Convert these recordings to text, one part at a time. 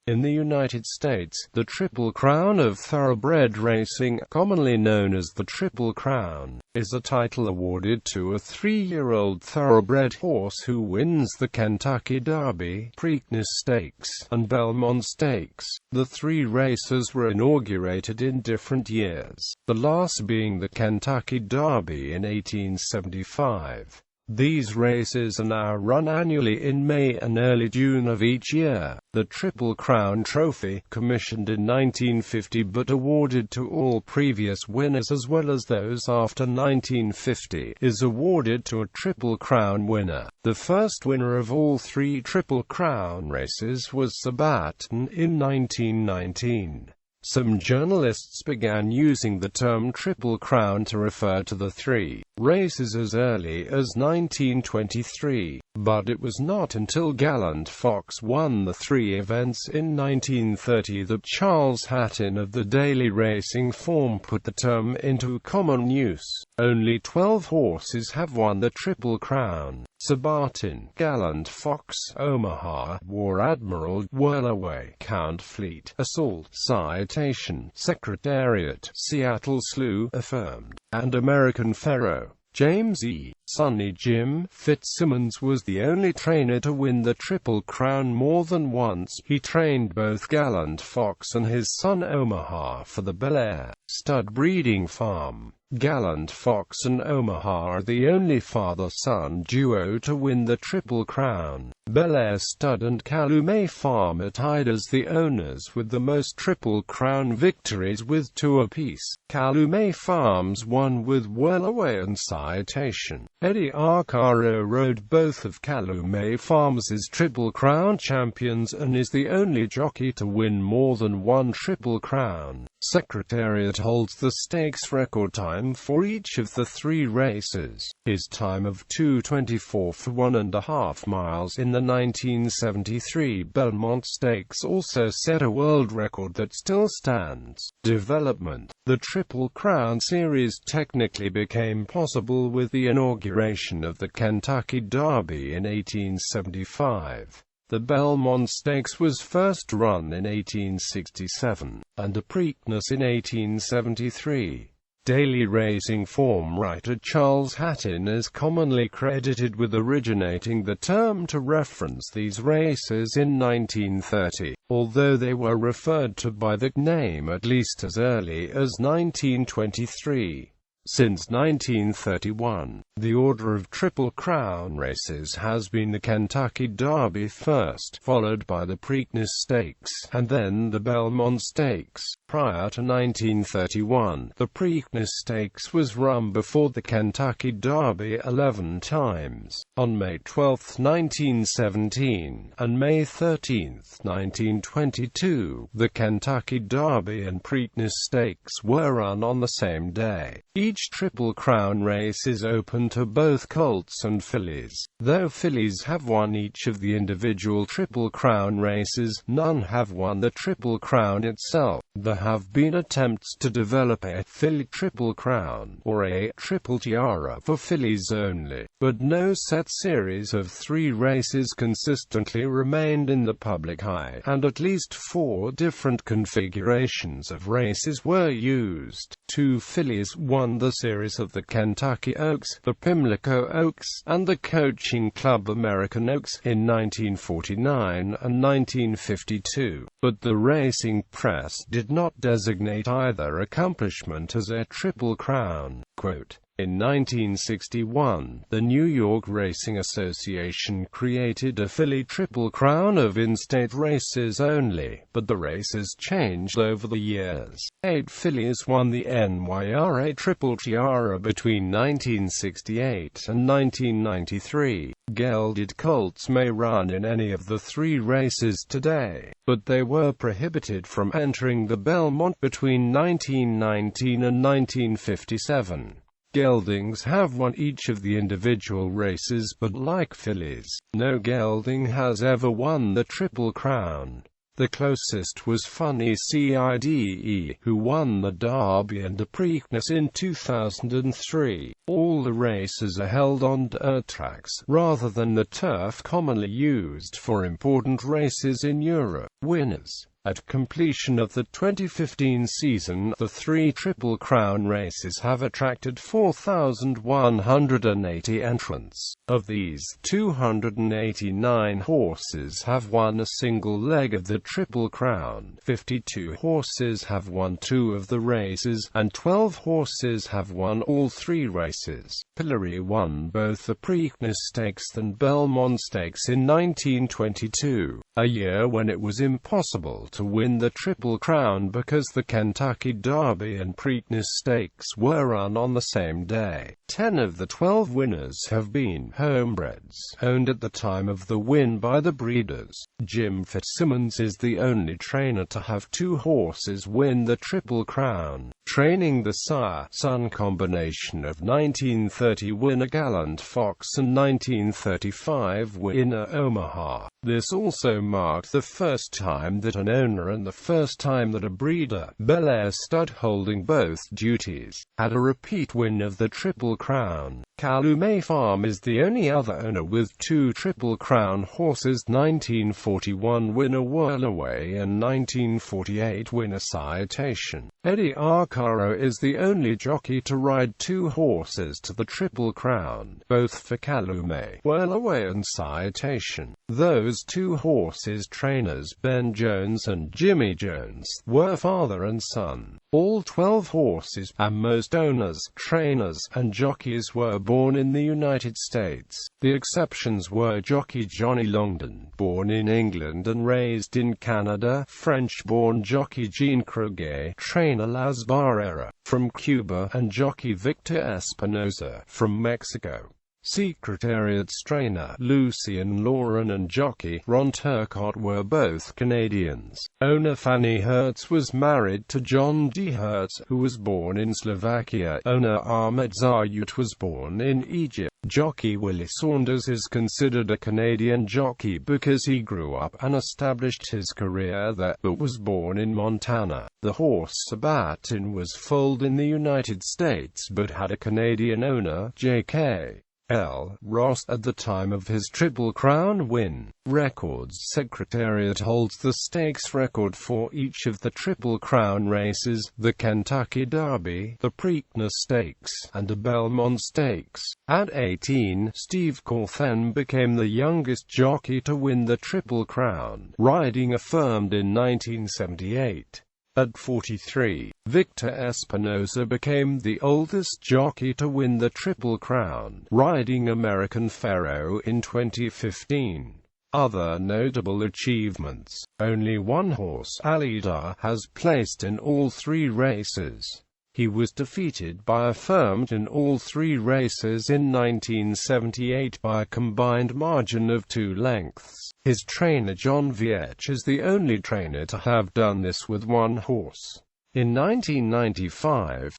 In the United States, the Triple Crown of Thoroughbred racing, commonly known as the Triple Crown, is a title awarded to a 3-year-old thoroughbred horse who wins the Kentucky Derby, Preakness Stakes, and Belmont Stakes. The three races were inaugurated in different years, the last being the Kentucky Derby in 1875. These races are now run annually in May and early June of each year. The Triple Crown Trophy, commissioned in 1950 but awarded to all previous winners as well as those after 1950, is awarded to a Triple Crown winner. The first winner of all three Triple Crown races was Sabaton in 1919. Some journalists began using the term Triple Crown to refer to the three races as early as 1923, but it was not until Gallant Fox won the three events in 1930 that Charles Hatton of the Daily Racing Form put the term into common use. Only 12 horses have won the Triple Crown: Sabaton, Gallant Fox, Omaha, War Admiral, Whirlaway, Count Fleet, Assault, Citation, Secretariat, Seattle Slew, Affirmed, and American Pharaoh. James E. Sonny Jim Fitzsimmons was the only trainer to win the Triple Crown more than once. He trained both Gallant Fox and his son Omaha for the Bel Air stud breeding farm. Gallant Fox and Omaha are the only father-son duo to win the Triple Crown. Bel Air Stud and Calumet Farm are tied as the owners with the most Triple Crown victories with 2 apiece. Calumet Farms won with Whirlaway and Citation. Eddie Arcaro rode both of Calumet Farms' Triple Crown champions and is the only jockey to win more than one Triple Crown. Secretariat holds the stakes record time for each of the three races. His time of 2:24 for 1.5 miles in the 1973 Belmont Stakes also set a world record that still stands. Development. The Triple Crown Series technically became possible with the inauguration of the Kentucky Derby in 1875. The Belmont Stakes was first run in 1867, and a Preakness in 1873. Daily Racing Form writer Charles Hatton is commonly credited with originating the term to reference these races in 1930, although they were referred to by the name at least as early as 1923. Since 1931, the order of Triple Crown races has been the Kentucky Derby first, followed by the Preakness Stakes, and then the Belmont Stakes. Prior to 1931, the Preakness Stakes was run before the Kentucky Derby 11 times. On May 12, 1917, and May 13, 1922, the Kentucky Derby and Preakness Stakes were run on the same day. Each Triple Crown race is open to both colts and fillies. Though fillies have won each of the individual Triple Crown races, none have won the Triple Crown itself. There have been attempts to develop a filly Triple Crown, or a Triple Tiara for fillies only, but no set series of three races consistently remained in the public eye, and at least 4 different configurations of races were used. 2 fillies won the series of the Kentucky Oaks, the Pimlico Oaks, and the Coaching Club American Oaks in 1949 and 1952, but the racing press did not designate either accomplishment as a Triple Crown. Quote, in 1961, the New York Racing Association created a filly Triple Crown of in-state races only, but the races changed over the years. 8 fillies won the NYRA Triple Tiara between 1968 and 1993. Gelded colts may run in any of the 3 races today, but they were prohibited from entering the Belmont between 1919 and 1957. Geldings have won each of the individual races but, like fillies, no gelding has ever won the Triple Crown. The closest was Funny Cide, who won the Derby and the Preakness in 2003. All the races are held on dirt tracks, rather than the turf commonly used for important races in Europe. Winners. At completion of the 2015 season, the 3 Triple Crown races have attracted 4,180 entrants. Of these, 289 horses have won a single leg of the Triple Crown, 52 horses have won 2 of the races, and 12 horses have won all 3 races. Pillory won both the Preakness Stakes and Belmont Stakes in 1922, a year when it was impossible to win the Triple Crown because the Kentucky Derby and Preakness Stakes were run on the same day. 10 of the 12 winners have been homebreds, owned at the time of the win by the breeders. Jim Fitzsimmons is the only trainer to have 2 horses win the Triple Crown, training the sire-son combination of 1930 winner Gallant Fox and 1935 winner Omaha. This also marked the first time that an owner and the first time that a breeder, Bel Air Stud holding both duties, had a repeat win of the Triple Crown. Calumet Farm is the only other owner with 2 Triple Crown horses, 1941 winner Whirlaway and 1948 winner Citation. Eddie Arcaro is the only jockey to ride 2 horses to the Triple Crown, both for Calumet, Whirlaway and Citation. Those 2 horses' trainers, Ben Jones and Jimmy Jones, were father and son. All 12 horses, and most owners, trainers, and jockeys were born in the United States. The exceptions were jockey Johnny Longden, born in England and raised in Canada, French-born jockey Jean Croguet, trainer Las Barreras, from Cuba, and jockey Victor Espinoza, from Mexico. Secretariat's trainer, Lucien Lauren, and jockey, Ron Turcotte, were both Canadians. Owner Fanny Hertz was married to John D. Hertz, who was born in Slovakia. Owner Ahmed Zayut was born in Egypt. Jockey Willie Saunders is considered a Canadian jockey because he grew up and established his career there, but was born in Montana. The horse Sabatin was foaled in the United States but had a Canadian owner, J.K. L. Ross, at the time of his Triple Crown win. Records Secretariat holds the stakes record for each of the Triple Crown races, the Kentucky Derby, the Preakness Stakes, and the Belmont Stakes. At 18, Steve Cawthon became the youngest jockey to win the Triple Crown, riding affirmed in 1978. At 43, Victor Espinoza became the oldest jockey to win the Triple Crown, riding American Pharoah in 2015. Other notable achievements: only one horse, Alida, has placed in all 3 races. He was defeated by affirmed in all 3 races in 1978 by a combined margin of 2 lengths. His trainer John Viech is the only trainer to have done this with 1 horse. In 1995,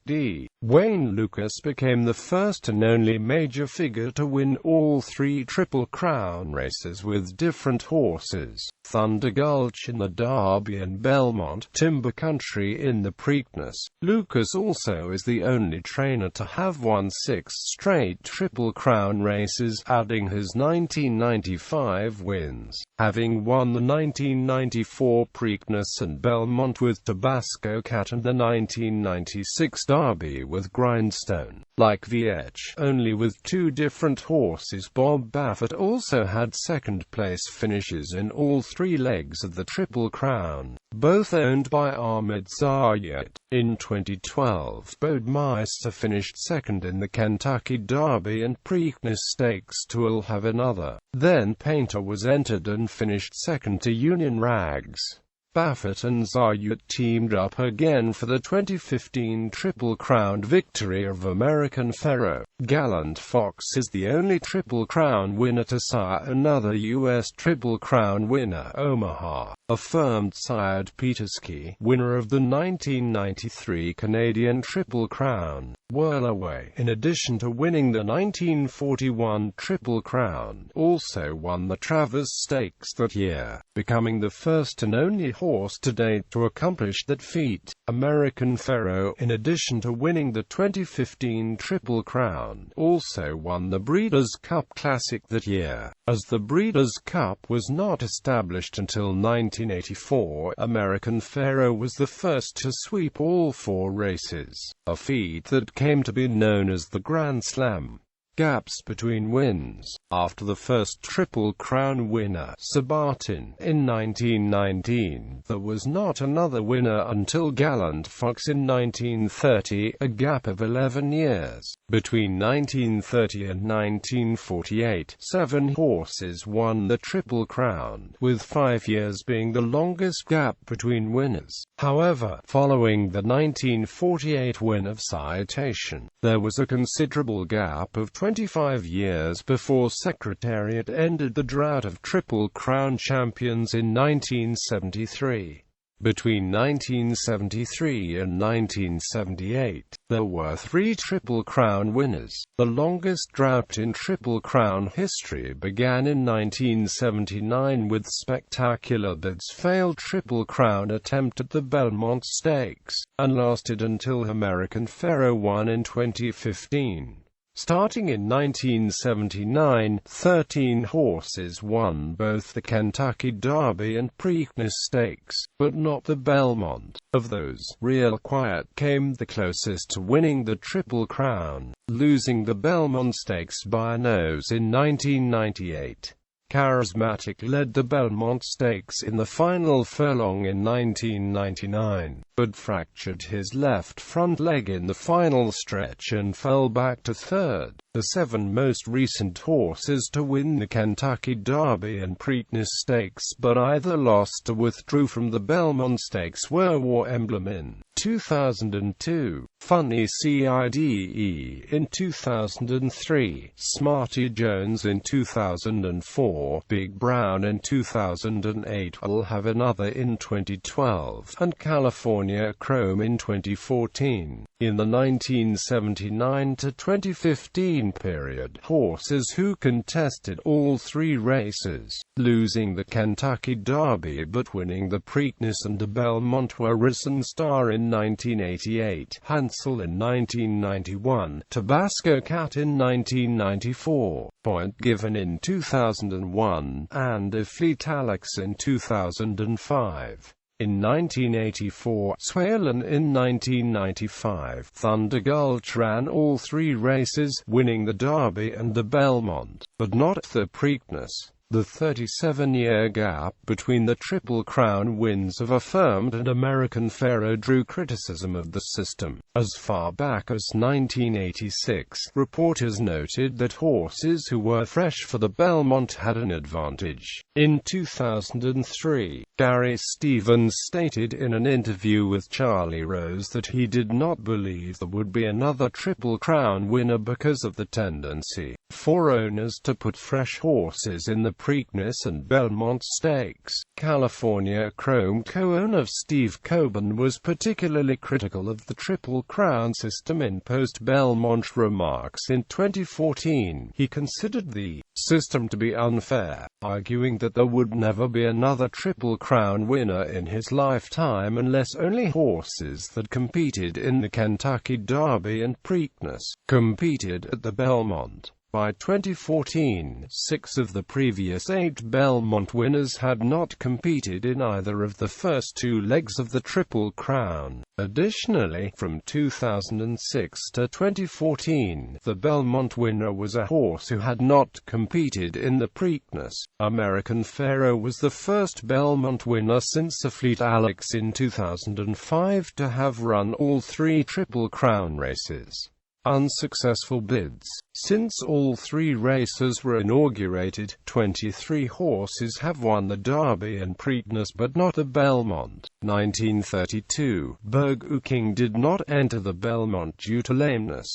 Wayne Lucas became the first and only major figure to win all 3 Triple Crown races with different horses: Thunder Gulch in the Derby and Belmont, Timber Country in the Preakness. Lucas also is the only trainer to have won 6 straight Triple Crown races, adding his 1995 wins, having won the 1994 Preakness and Belmont with Tabasco Cat and the 1996 Derby with Grindstone. Like Viech, only with 2 different horses, Bob Baffert also had second-place finishes in all 3 legs of the Triple Crown, both owned by Ahmed Zayat. In 2012, Bodemeister finished second in the Kentucky Derby and Preakness Stakes to Will Have Another. Then Painter was entered and finished second to Union Rags. Baffert and Zayat teamed up again for the 2015 Triple Crown victory of American Pharoah. Gallant Fox is the only Triple Crown winner to sire another U.S. Triple Crown winner. Omaha affirmed sired Petersky, winner of the 1993 Canadian Triple Crown. Whirlaway, in addition to winning the 1941 Triple Crown, also won the Preakness Stakes that year, becoming the first and only horse to date to accomplish that feat. American Pharoah, in addition to winning the 2015 Triple Crown, also won the Breeders' Cup Classic that year. As the Breeders' Cup was not established until 1984, American Pharoah was the first to sweep all 4 races, a feat that came to be known as the Grand Slam. Gaps between wins. After the first Triple Crown winner, Sabatin, in 1919, there was not another winner until Gallant Fox in 1930, a gap of 11 years. Between 1930 and 1948, 7 horses won the Triple Crown, with 5 years being the longest gap between winners. However, following the 1948 win of Citation, there was a considerable gap of 25 years before Secretariat ended the drought of Triple Crown champions in 1973. Between 1973 and 1978, there were 3 Triple Crown winners. The longest drought in Triple Crown history began in 1979 with Spectacular Bird's failed Triple Crown attempt at the Belmont Stakes, and lasted until American Pharoah won in 2015. Starting in 1979, 13 horses won both the Kentucky Derby and Preakness Stakes, but not the Belmont. Of those, Real Quiet came the closest to winning the Triple Crown, losing the Belmont Stakes by a nose in 1998. Charismatic led the Belmont Stakes in the final furlong in 1999, but fractured his left front leg in the final stretch and fell back to 3rd. The 7 most recent horses to win the Kentucky Derby and Preakness Stakes but either lost or withdrew from the Belmont Stakes were War Emblem in 2002, Funny Cide in 2003, Smarty Jones in 2004, Big Brown in 2008, I'll Have Another in 2012, and California Chrome in 2014. In the 1979 to 2015 period, horses who contested all 3 races, losing the Kentucky Derby but winning the Preakness and the Belmont were Risen Star in 1988, Hansel in 1991, Tabasco Cat in 1994, Point Given in 2001, and Efleet Alex in 2005. In 1984, Swalen in 1995, Thunder Gulch ran all 3 races, winning the Derby and the Belmont, but not the Preakness. The 37-year gap between the Triple Crown wins of Affirmed and American Pharoah drew criticism of the system. As far back as 1986, reporters noted that horses who were fresh for the Belmont had an advantage. In 2003, Gary Stevens stated in an interview with Charlie Rose that he did not believe there would be another Triple Crown winner because of the tendency for owners to put fresh horses in the Preakness and Belmont Stakes. California Chrome co-owner Steve Coburn was particularly critical of the Triple Crown system in post-Belmont remarks in 2014. He considered the system to be unfair, arguing that there would never be another Triple Crown winner in his lifetime unless only horses that competed in the Kentucky Derby and Preakness competed at the Belmont. By 2014, 6 of the previous 8 Belmont winners had not competed in either of the first 2 legs of the Triple Crown. Additionally, from 2006 to 2014, the Belmont winner was a horse who had not competed in the Preakness. American Pharoah was the first Belmont winner since Efleet Alex in 2005 to have run all 3 Triple Crown races. unsuccessful bids. Since all three races were inaugurated, 23 horses have won the Derby and Preakness but not the Belmont. 1932, Burgoo King did not enter the Belmont due to lameness.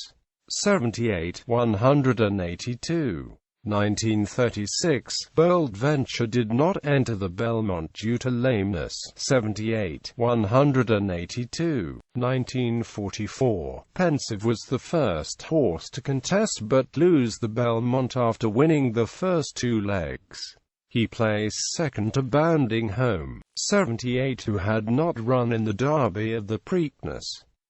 78, 182. 1936, Bold Venture did not enter the Belmont due to lameness. 78, 182. 1944, Pensive was the first horse to contest but lose the Belmont after winning the first two legs. He placed second to Bounding Home. 78, who had not run in the Derby of the Preakness.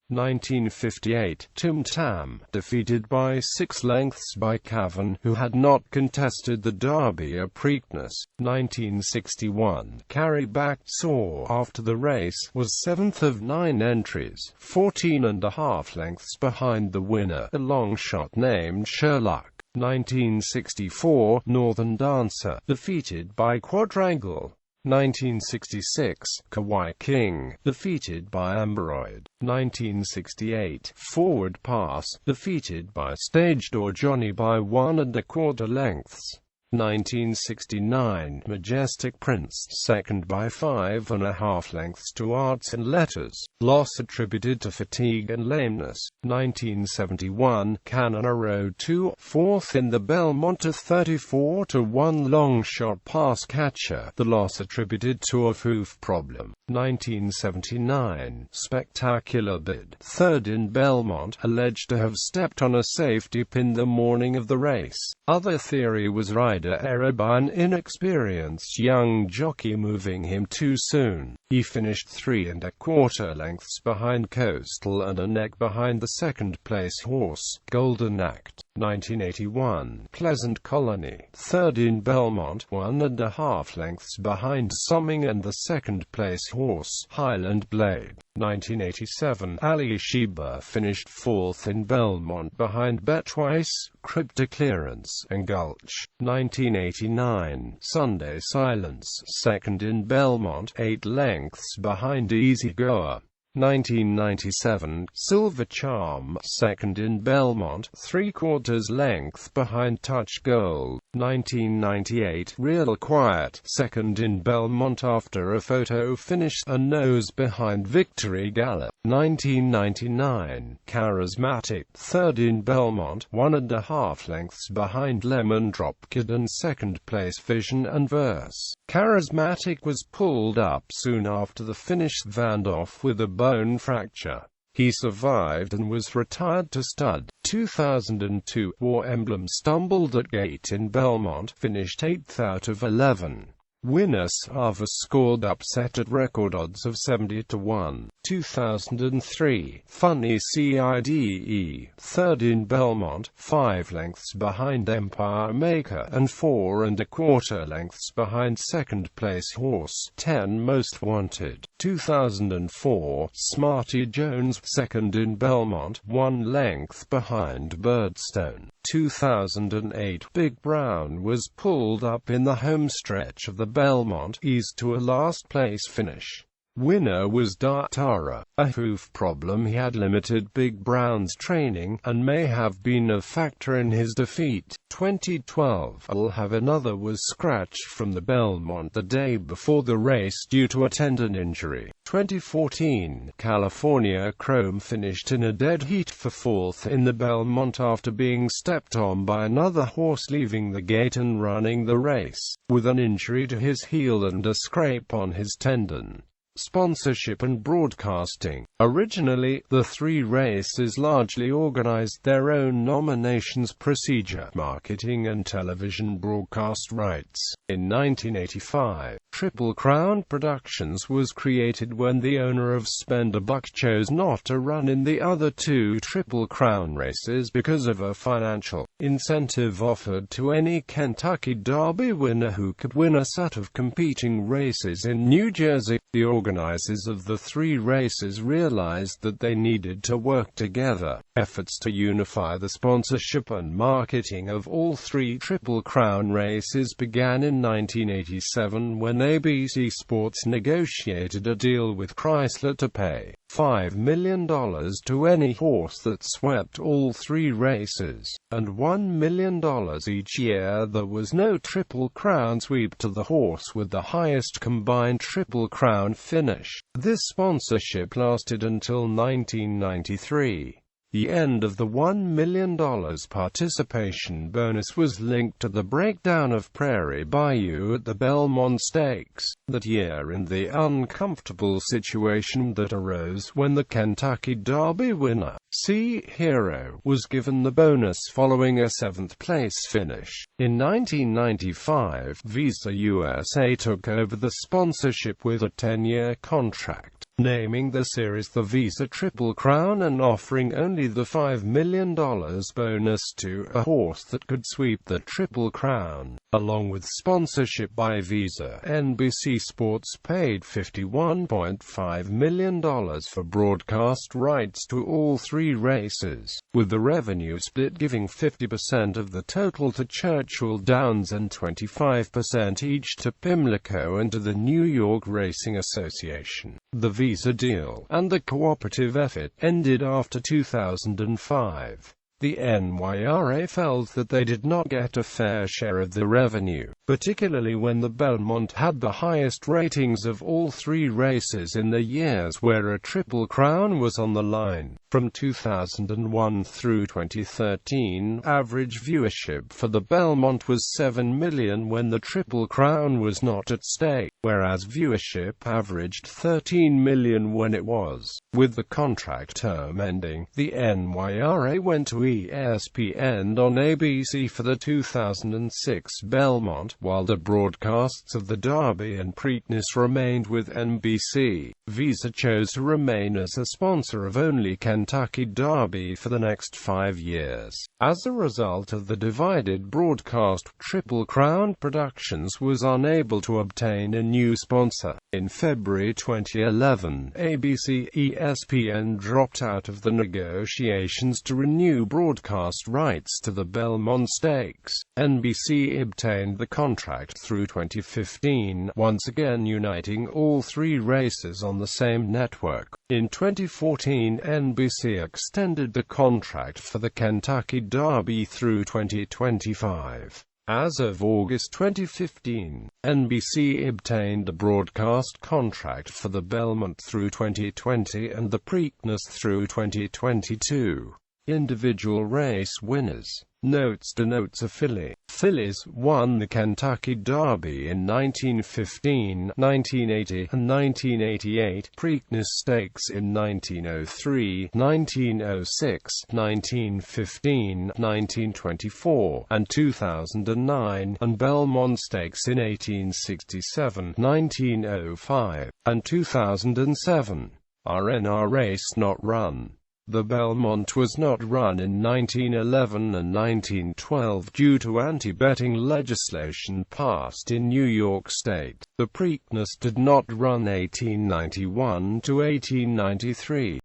1958, Tim Tam, defeated by 6 lengths by Cavan, who had not contested the Derby or Preakness. 1961, Carry Back Saw, after the race, was 7th of 9 entries, 14.5 lengths behind the winner, a long shot named Sherlock. 1964, Northern Dancer, defeated by Quadrangle. 1966, Kauai King, defeated by Amberoid. 1968, Forward Pass, defeated by Stagedor Johnny by 1 1/4 lengths. 1969, Majestic Prince, second by 5 1/2 lengths to Arts and Letters, loss attributed to fatigue and lameness. 1971, Canada Road 2, fourth in the Belmont to 34-1 long shot pass catcher, the loss attributed to a hoof problem. 1979, Spectacular Bid, third in Belmont, alleged to have stepped on a safety pin the morning of the race. Other theory was rider error by an inexperienced young jockey moving him too soon. He finished 3 1/4 lengths behind Coastal and a neck behind the second-place horse, Golden Act. 1981, Pleasant Colony, third in Belmont, 1 1/2 lengths behind Summing and the second-place horse, Highland Blade. 1987, Ali Sheba finished 4th in Belmont behind Betwice, Cryptoclearance, and Gulch. 1989, Sunday Silence, second in Belmont, 8 lengths behind Easy Goer. 1997, Silver Charm, second in Belmont, 3/4 length behind Touch Gold. 1998, Real Quiet, second in Belmont after a photo finish, a nose behind Victory Gallop. 1999, Charismatic, third in Belmont, 1 1/2 lengths behind Lemon Drop Kid and second-place Vision and Verse. Charismatic was pulled up soon after the finish, Vandoff with a bone fracture. He survived and was retired to stud. 2002, War Emblem stumbled at gate in Belmont, finished 8th out of 11. Winner Sava scored upset at record odds of 70-1. 2003, Funny CIDE, third in Belmont, 5 lengths behind Empire Maker and 4 1/4 lengths behind second-place horse, 10 Most Wanted. 2004, Smarty Jones, second in Belmont, 1 length behind Birdstone. 2008, Big Brown was pulled up in the home stretch of the Belmont, eased to a last-place finish. Winner was Datara. A hoof problem he had limited Big Brown's training, and may have been a factor in his defeat. 2012, I'll Have Another was scratched from the Belmont the day before the race due to a tendon injury. 2014, California Chrome finished in a dead heat for 4th in the Belmont after being stepped on by another horse leaving the gate and running the race, with an injury to his heel and a scrape on his tendon. Sponsorship and broadcasting. Originally, the three races largely organized their own nominations procedure, marketing and television broadcast rights. In 1985, Triple Crown Productions was created when the owner of Spend a Buck chose not to run in the other two Triple Crown races because of a financial incentive offered to any Kentucky Derby winner who could win a set of competing races in New Jersey. The organizers of the three races realized that they needed to work together. Efforts to unify the sponsorship and marketing of all three Triple Crown races began in 1987 when ABC Sports negotiated a deal with Chrysler to pay $5 million to any horse that swept all 3 races, and $1 million each year there was no Triple Crown sweep to the horse with the highest combined Triple Crown finish. This sponsorship lasted until 1993. The end of the $1 million participation bonus was linked to the breakdown of Prairie Bayou at the Belmont Stakes that year and the uncomfortable situation that arose when the Kentucky Derby winner, C. Hero, was given the bonus following a 7th-place finish. In 1995, Visa USA took over the sponsorship with a 10-year contract, naming the series the Visa Triple Crown and offering only the $5 million bonus to a horse that could sweep the Triple Crown. Along with sponsorship by Visa, NBC Sports paid $51.5 million for broadcast rights to all 3 races, with the revenue split giving 50% of the total to Churchill Downs and 25% each to Pimlico and to the New York Racing Association. The Visa deal, and the cooperative effort, ended after 2005. The NYRA felt that they did not get a fair share of the revenue, particularly when the Belmont had the highest ratings of all 3 races in the years where a Triple Crown was on the line. From 2001 through 2013, average viewership for the Belmont was 7 million when the Triple Crown was not at stake, whereas viewership averaged 13 million when it was. With the contract term ending, the NYRA went to ESPN on ABC for the 2006 Belmont, while the broadcasts of the Derby and Preakness remained with NBC. Visa chose to remain as a sponsor of only Kentucky Derby for the next 5 years. As a result of the divided broadcast, Triple Crown Productions was unable to obtain a new sponsor. In February 2011, ABC-ESPN dropped out of the negotiations to renew broadcast rights to the Belmont Stakes. NBC obtained the contract through 2015, once again uniting all 3 races on the same network. In 2014, NBC extended the contract for the Kentucky Derby through 2025. As of August 2015, NBC obtained a broadcast contract for the Belmont through 2020 and the Preakness through 2022. Individual race winners. Notes denotes a filly. Fillies won the Kentucky Derby in 1915, 1980, and 1988, Preakness Stakes in 1903, 1906, 1915, 1924, and 2009, and Belmont Stakes in 1867, 1905, and 2007. RNR race not run. The Belmont was not run in 1911 and 1912 due to anti-betting legislation passed in New York State. The Preakness did not run 1891 to 1893.